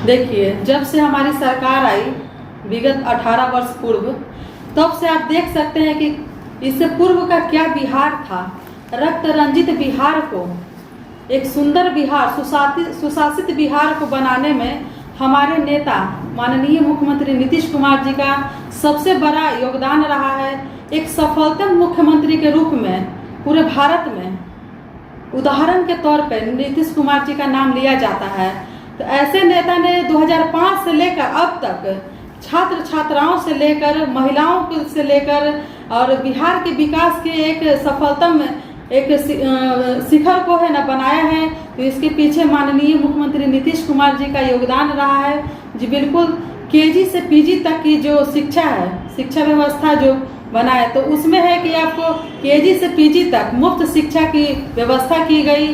देखिए, जब से हमारी सरकार आई विगत 18 वर्ष पूर्व, तब से आप देख सकते हैं कि इससे पूर्व का क्या बिहार था। रक्त रंजित बिहार को एक सुंदर बिहार, सुशासित बिहार को बनाने में हमारे नेता माननीय मुख्यमंत्री नीतीश कुमार जी का सबसे बड़ा योगदान रहा है। एक सफलतम मुख्यमंत्री के रूप में पूरे भारत में उदाहरण के तौर पर नीतीश कुमार जी का नाम लिया जाता है। तो ऐसे नेता ने 2005 से लेकर अब तक छात्र छात्राओं से लेकर महिलाओं से लेकर और बिहार के विकास के एक सफलतम एक शिखर को है ना बनाया है। तो इसके पीछे माननीय मुख्यमंत्री नीतीश कुमार जी का योगदान रहा है जी। बिल्कुल केजी से पीजी तक की जो शिक्षा है, शिक्षा व्यवस्था जो बना है, तो उसमें है कि आपको केजी से पीजी तक मुफ्त शिक्षा की व्यवस्था की गई।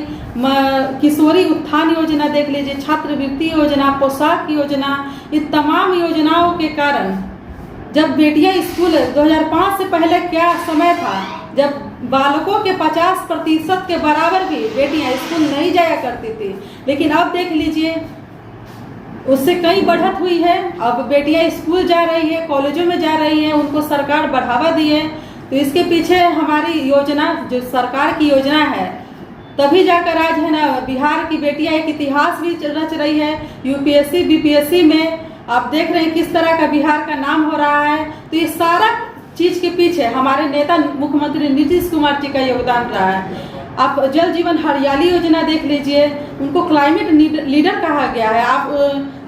किशोरी उत्थान योजना देख लीजिए, छात्रवृत्ति योजना, पोशाक योजना, इन तमाम योजनाओं के कारण जब बेटियां स्कूल 2005 से पहले क्या समय था जब बालकों के 50% के बराबर भी बेटियां स्कूल नहीं जाया करती थी, लेकिन अब देख लीजिए उससे कई बढ़त हुई है। अब बेटियां स्कूल जा रही है, कॉलेजों में जा रही है, उनको सरकार बढ़ावा दी है। तो इसके पीछे हमारी योजना, जो सरकार की योजना है, तभी जाकर आज है ना बिहार की बेटियां एक इतिहास भी रच रही है। यूपीएससी बीपीएससी में आप देख रहे हैं किस तरह का बिहार का नाम हो रहा है। तो ये सारा चीज के पीछे हमारे नेता मुख्यमंत्री नीतीश कुमार जी का योगदान रहा है। आप जल जीवन हरियाली योजना देख लीजिए, उनको क्लाइमेट लीडर कहा गया है।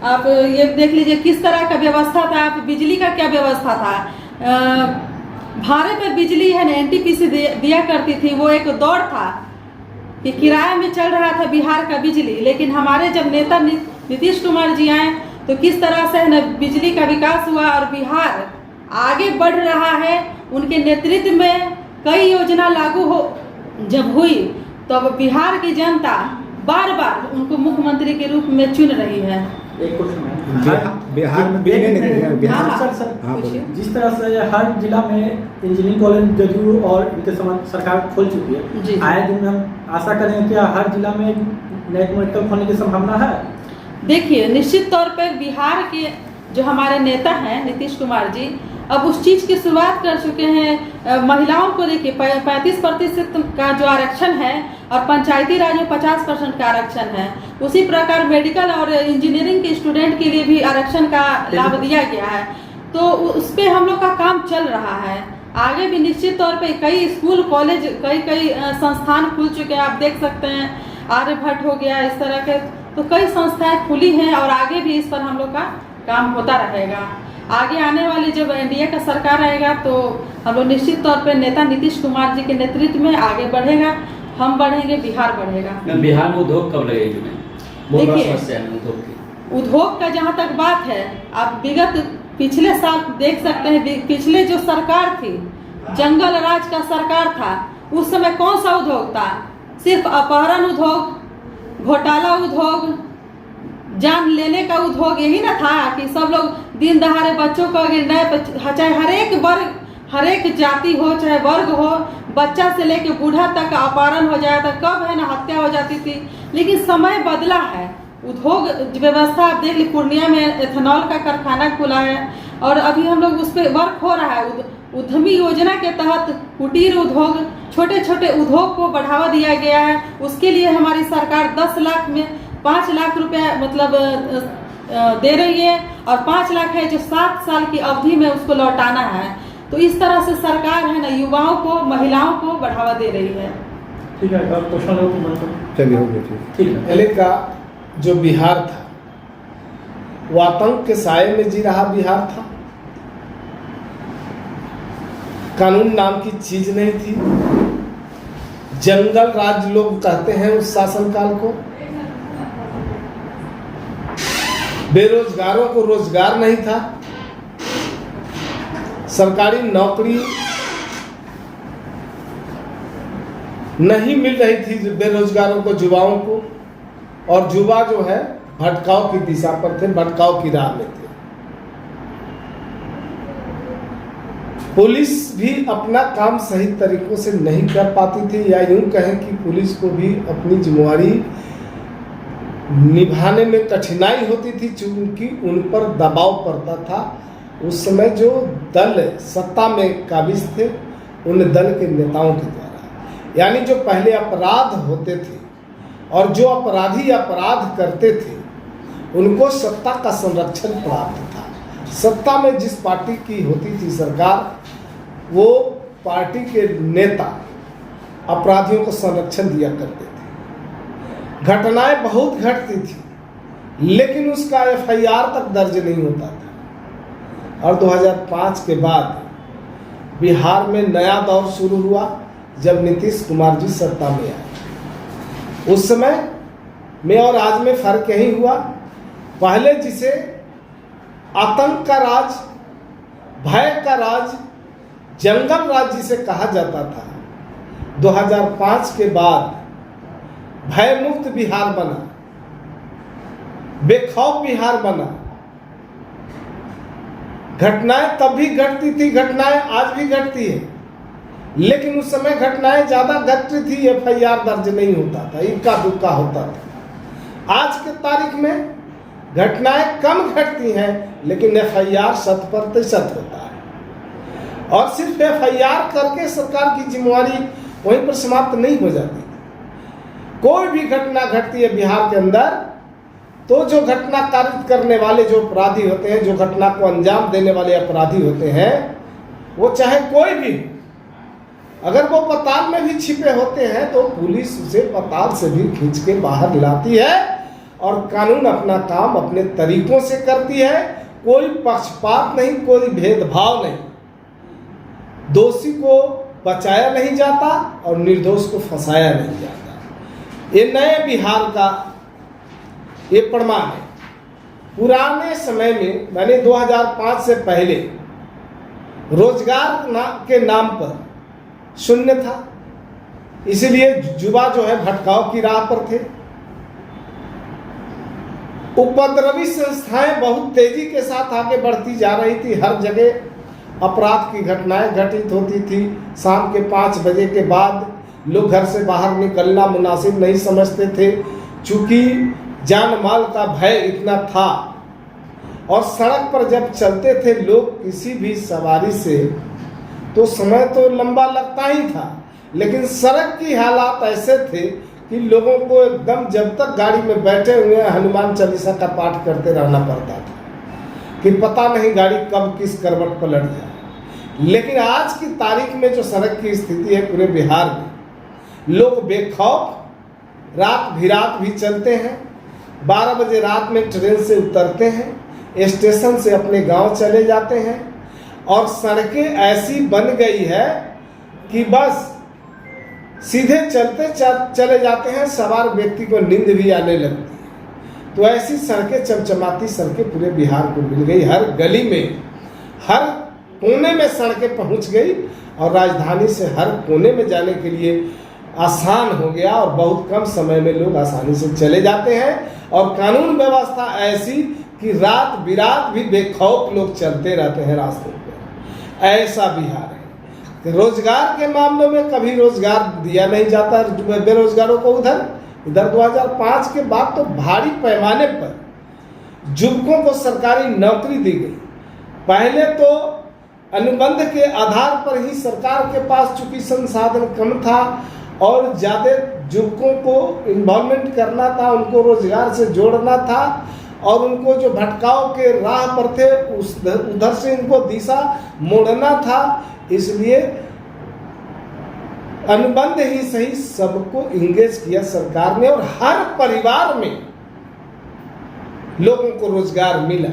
आप ये देख लीजिए किस तरह का व्यवस्था था। आप बिजली का क्या व्यवस्था था, भाड़े पर बिजली है ना एनटीपीसी दिया करती थी। वो एक दौर था कि किराए में चल रहा था बिहार का बिजली, लेकिन हमारे जब नेता नीतीश कुमार जी आए तो किस तरह से है ना बिजली का विकास हुआ और बिहार आगे बढ़ रहा है। उनके नेतृत्व में कई योजना लागू हो जब हुई तो अब बिहार की जनता बार बार उनको मुख्यमंत्री के रूप में चुन रही है। एक बिहार में जिस तरह से हर जिला में इंजीनियरिंग कॉलेज जदयू और इनके समान सरकार खोल चुकी है, आए दिन हम आशा करेंगे कि हर जिला में नए मेडिकल खोलने की संभावना है। देखिए, निश्चित तौर पर बिहार के जो हमारे नेता हैं नीतीश कुमार जी अब उस चीज की शुरुआत कर चुके हैं। महिलाओं को देखिए 35% का जो आरक्षण है और पंचायती राज में 50% का आरक्षण है। उसी प्रकार मेडिकल और इंजीनियरिंग के स्टूडेंट के लिए भी आरक्षण का लाभ दिया गया है। तो उस पर हम लोग का काम चल रहा है। आगे भी निश्चित तौर पे कई स्कूल कॉलेज कई संस्थान खुल चुके हैं। आप देख सकते हैं आर्यभट्ट हो गया, इस तरह के तो कई संस्थाएं खुली हैं और आगे भी इस पर हम लोग का काम होता रहेगा। आगे आने वाली जब एनडीए का सरकार आएगा तो हम लोग निश्चित तौर पे नेता नीतीश कुमार जी के नेतृत्व में आगे बढ़ेगा। हम बढ़ेंगे, बिहार बढ़ेगा। बिहार में उद्योग कब लगेगी? देखिए, उद्योग का जहाँ तक बात है, आप विगत पिछले साल देख सकते हैं, पिछले जो सरकार थी, जंगल राज का सरकार था, उस समय कौन सा उद्योग था? सिर्फ अपहरण उद्योग, घोटाला उद्योग, जान लेने का उद्योग, यही ना था कि सब लोग दिन दहाड़े बच्चों को चाहे हर एक जाति हो चाहे वर्ग हो, बच्चा से लेके बूढ़ा तक अपहरण हो जाता, कब है ना हत्या हो जाती थी। लेकिन समय बदला है, उद्योग व्यवस्था आप देख ली, पूर्णिया में एथेनॉल का कारखाना खुला है और अभी हम लोग उस पर वर्क हो रहा है। उद्यमी योजना के तहत कुटीर उद्योग, छोटे छोटे उद्योग को बढ़ावा दिया गया है। उसके लिए हमारी सरकार 10 लाख में 5 लाख रुपया मतलब दे रही है और 5 लाख है जो 7 साल की अवधि में उसको लौटाना है। तो इस तरह से सरकार है ना युवाओं को, महिलाओं को बढ़ावा दे रही है। ठीक है, चलिए हो गया। ठीक है, पहले का जो बिहार था वो आतंक के साये में जी रहा बिहार था। कानून नाम की चीज नहीं थी। जंगल राज लोग कहते हैं उस शासनकाल को। बेरोजगारों को रोजगार नहीं था। सरकारी नौकरी नहीं मिल रही थी बेरोजगारों को, युवाओं को, और युवा जो है भटकाव की दिशा पर थे, भटकाव की राह में थे। पुलिस भी अपना काम सही तरीकों से नहीं कर पाती थी, या यूं कहें कि पुलिस को भी अपनी जिम्मेवारी निभाने में कठिनाई होती थी, चूंकि उन पर दबाव पड़ता था। उस समय जो दल सत्ता में काबिज थे, उन दल के नेताओं के द्वारा, यानी जो पहले अपराध होते थे और जो अपराधी अपराध करते थे, उनको सत्ता का संरक्षण प्राप्त था। सत्ता में जिस पार्टी की होती थी सरकार, वो पार्टी के नेता अपराधियों को संरक्षण दिया करते थे। घटनाएं बहुत घटती थी, लेकिन उसका एफआईआर तक दर्ज नहीं होता था। और 2005 के बाद बिहार में नया दौर शुरू हुआ, जब नीतीश कुमार जी सत्ता में आए। उस समय में और आज में फर्क यही हुआ, पहले जिसे आतंक का राज, भय का राज, जंगल राज जिसे कहा जाता था, 2005 के बाद भय मुक्त बिहार बना, बेखौफ बिहार बना। घटनाएं तब भी घटती थी, घटनाएं आज भी घटती है, लेकिन उस समय घटनाएं ज्यादा घटती थी, एफआईआर दर्ज नहीं होता था, इक्का दुक्का होता था। आज के तारीख में घटनाएं कम घटती हैं, लेकिन एफआईआर 100% होता है। और सिर्फ एफआईआर करके सरकार की जिम्मेवारी वहीं पर समाप्त नहीं हो जाती। कोई भी घटना घटती है बिहार के अंदर, तो जो घटना कारित करने वाले जो अपराधी होते हैं, जो घटना को अंजाम देने वाले अपराधी होते हैं, वो चाहे कोई भी, अगर वो पताल में भी छिपे होते हैं, तो पुलिस उसे पताल से भी खींच के बाहर लाती है और कानून अपना काम अपने तरीकों से करती है। कोई पक्षपात नहीं, कोई भेदभाव नहीं, दोषी को बचाया नहीं जाता और निर्दोष को फंसाया नहीं जाता। ये नए बिहार का ये प्रमाण है। पुराने समय में, मैंने 2005 से पहले रोजगार के नाम पर शून्य था, इसलिए युवा जो है भटकाव की राह पर थे। उपद्रवी संस्थाएं बहुत तेजी के साथ आगे बढ़ती जा रही थी। हर जगह अपराध की घटनाएं घटित होती थी। शाम के 5 बजे के बाद लोग घर से बाहर निकलना मुनासिब नहीं समझते थे, चूंकि जान माल का भय इतना था। और सड़क पर जब चलते थे लोग किसी भी सवारी से, तो समय तो लंबा लगता ही था, लेकिन सड़क की हालात ऐसे थे कि लोगों को एकदम जब तक गाड़ी में बैठे हुए हनुमान चालीसा का पाठ करते रहना पड़ता था कि पता नहीं गाड़ी कब किस करवट पलट जाए। लेकिन आज की तारीख में जो सड़क की स्थिति है पूरे बिहार में, लोग बेखौफ रात बिरात भी चलते हैं। 12 बजे रात में ट्रेन से उतरते हैं, स्टेशन से अपने गांव चले जाते हैं। और सड़कें ऐसी बन गई है कि बस सीधे चलते चले जाते हैं, सवार व्यक्ति को नींद भी आने लगती है। तो ऐसी सड़कें, चमचमाती सड़कें पूरे बिहार को मिल गई। हर गली में, हर कोने में सड़कें पहुंच गई और राजधानी से हर कोने में जाने के लिए आसान हो गया और बहुत कम समय में लोग आसानी से चले जाते हैं। और कानून व्यवस्था ऐसी कि रात बिरात भी बेखौफ लोग चलते रहते हैं रास्तों पे। ऐसा बिहार है। रोजगार के मामलों में कभी रोजगार दिया नहीं जाता बेरोजगारों को। इधर 2005 के बाद तो भारी पैमाने पर युवकों को सरकारी नौकरी दी गई। पहले तो अनुबंध के आधार पर ही सरकार के पास चूंकि संसाधन कम था और ज़्यादा युवकों को इन्वॉल्वमेंट करना था, उनको रोजगार से जोड़ना था और उनको जो भटकाव के राह पर थे उधर से इनको दिशा मोड़ना था। इसलिए अनुबंध ही सही सबको इंगेज किया सरकार ने और हर परिवार में लोगों को रोजगार मिला।